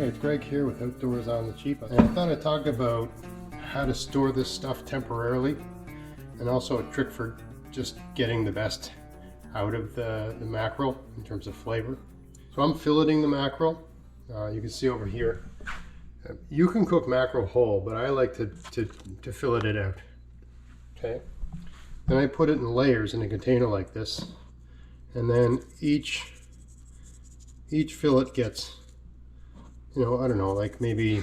Hey, it's Greg here with Outdoors on the Cheap. And I thought I'd talk about how to store this stuff temporarily and also a trick for just getting the best out of the mackerel in terms of flavor. So I'm filleting the mackerel. You can see over here. You can cook mackerel whole, but I like to fillet it out. Okay. Then I put it in layers in a container like this, and then each fillet gets, you know, I don't know, like maybe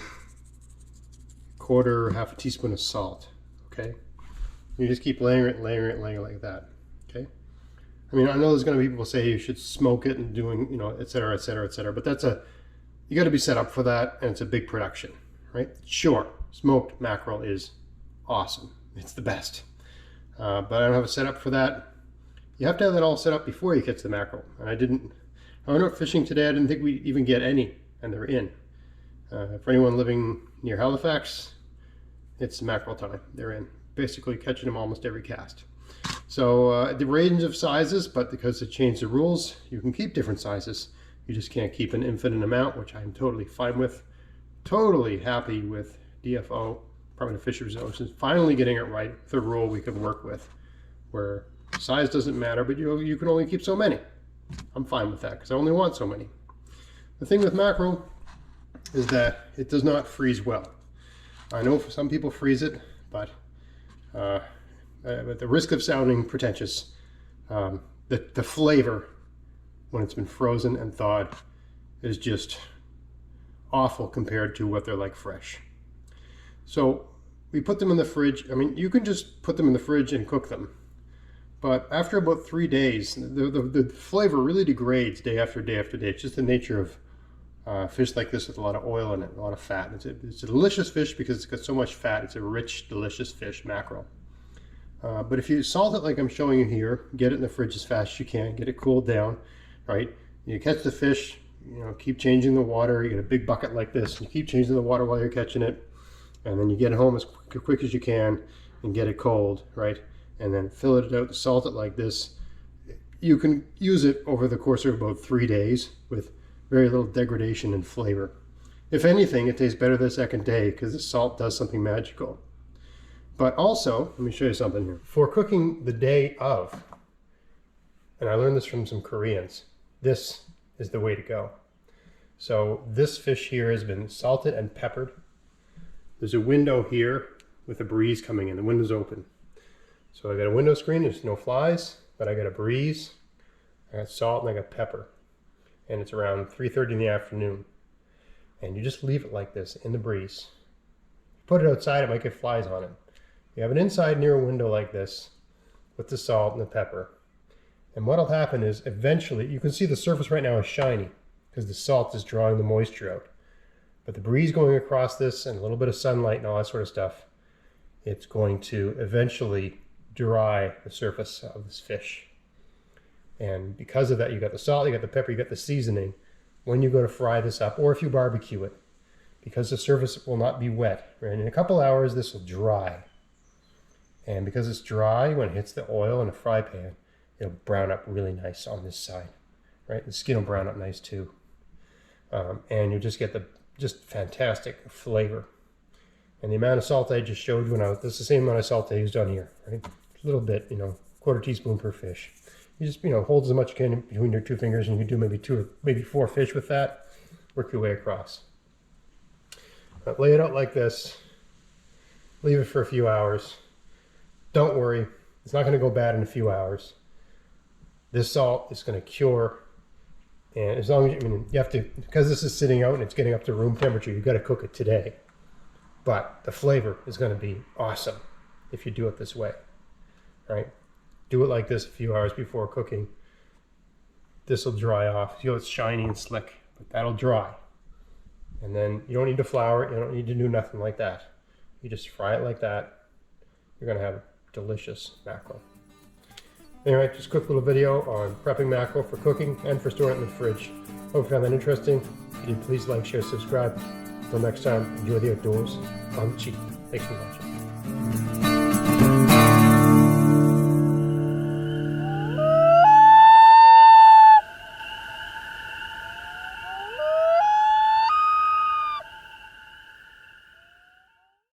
quarter, half a teaspoon of salt. Okay. You just keep layering it like that. Okay. I mean, I know there's going to be people say you should smoke it and doing, you know, et cetera, et cetera, et cetera. But that's you got to be set up for that, and it's a big production, right? Sure, smoked mackerel is awesome. It's the best. But I don't have a setup for that. You have to have that all set up before you catch the mackerel. And I went out fishing today. I didn't think we'd even get any, and they're in. For anyone living near Halifax, it's mackerel time. They're in. Basically catching them almost every cast. So the range of sizes, but because they changed the rules, you can keep different sizes. You just can't keep an infinite amount, which I'm totally fine with. Totally happy with DFO, Department of Fisheries and Oceans, finally getting it right. The rule we can work with, where size doesn't matter, but you can only keep so many. I'm fine with that because I only want so many. The thing with mackerel is that it does not freeze well. I know some people freeze it, but at the risk of sounding pretentious, the flavor when it's been frozen and thawed is just awful compared to what they're like fresh. So we put them in the fridge. I mean, you can just put them in the fridge and cook them. But after about 3 days, the flavor really degrades day after day after day. It's just the nature of fish like this with a lot of oil in it, a lot of fat. It's a delicious fish because it's got so much fat. It's a rich, delicious fish, mackerel. But if you salt it like I'm showing you here, get it in the fridge as fast as you can, get it cooled down, right? You catch the fish, you know, keep changing the water. You get a big bucket like this, and you keep changing the water while you're catching it. And then you get it home as quick as you can and get it cold, right? And then fillet it out and salt it like this. You can use it over the course of about 3 days with very little degradation in flavor. If anything, it tastes better the second day because the salt does something magical. But also, let me show you something here. For cooking the day of, and I learned this from some Koreans, this is the way to go. So this fish here has been salted and peppered. There's a window here with a breeze coming in. The window's open. So I got a window screen, there's no flies, but I got a breeze, I got salt, and I got pepper. And it's around 3:30 in the afternoon. And you just leave it like this in the breeze. Put it outside, it might get flies on it. You have it inside near a window like this with the salt and the pepper. And what'll happen is eventually, you can see the surface right now is shiny because the salt is drawing the moisture out. But the breeze going across this and a little bit of sunlight and all that sort of stuff, it's going to eventually dry the surface of this fish. And because of that, you got the salt, you got the pepper, you got the seasoning. When you go to fry this up, or if you barbecue it, because the surface will not be wet, right? In a couple hours, this will dry. And because it's dry, when it hits the oil in a fry pan, it'll brown up really nice on this side, right? The skin will brown up nice too. And you'll just get the fantastic flavor. And the amount of salt I just showed you this is the same amount of salt I used on here, right? A little bit, you know, quarter teaspoon per fish. You just, you know, hold as much as you can between your 2 fingers, and you can do maybe 2 or maybe 4 fish with that. Work your way across. Lay it out like this. Leave it for a few hours. Don't worry, it's not going to go bad in a few hours. This salt is going to cure, and as long as you have to, because this is sitting out and it's getting up to room temperature, you've got to cook it today. But the flavor is going to be awesome if you do it this way, right? Do it like this a few hours before cooking. This will dry off. You know, it's shiny and slick, but that'll dry. And then you don't need to flour it. You don't need to do nothing like that. You just fry it like that. You're going to have delicious mackerel. Anyway, just a quick little video on prepping mackerel for cooking and for storing it in the fridge. Hope you found that interesting. If you did, please like, share, subscribe. Until next time, enjoy the outdoors on the cheap. Thanks for watching.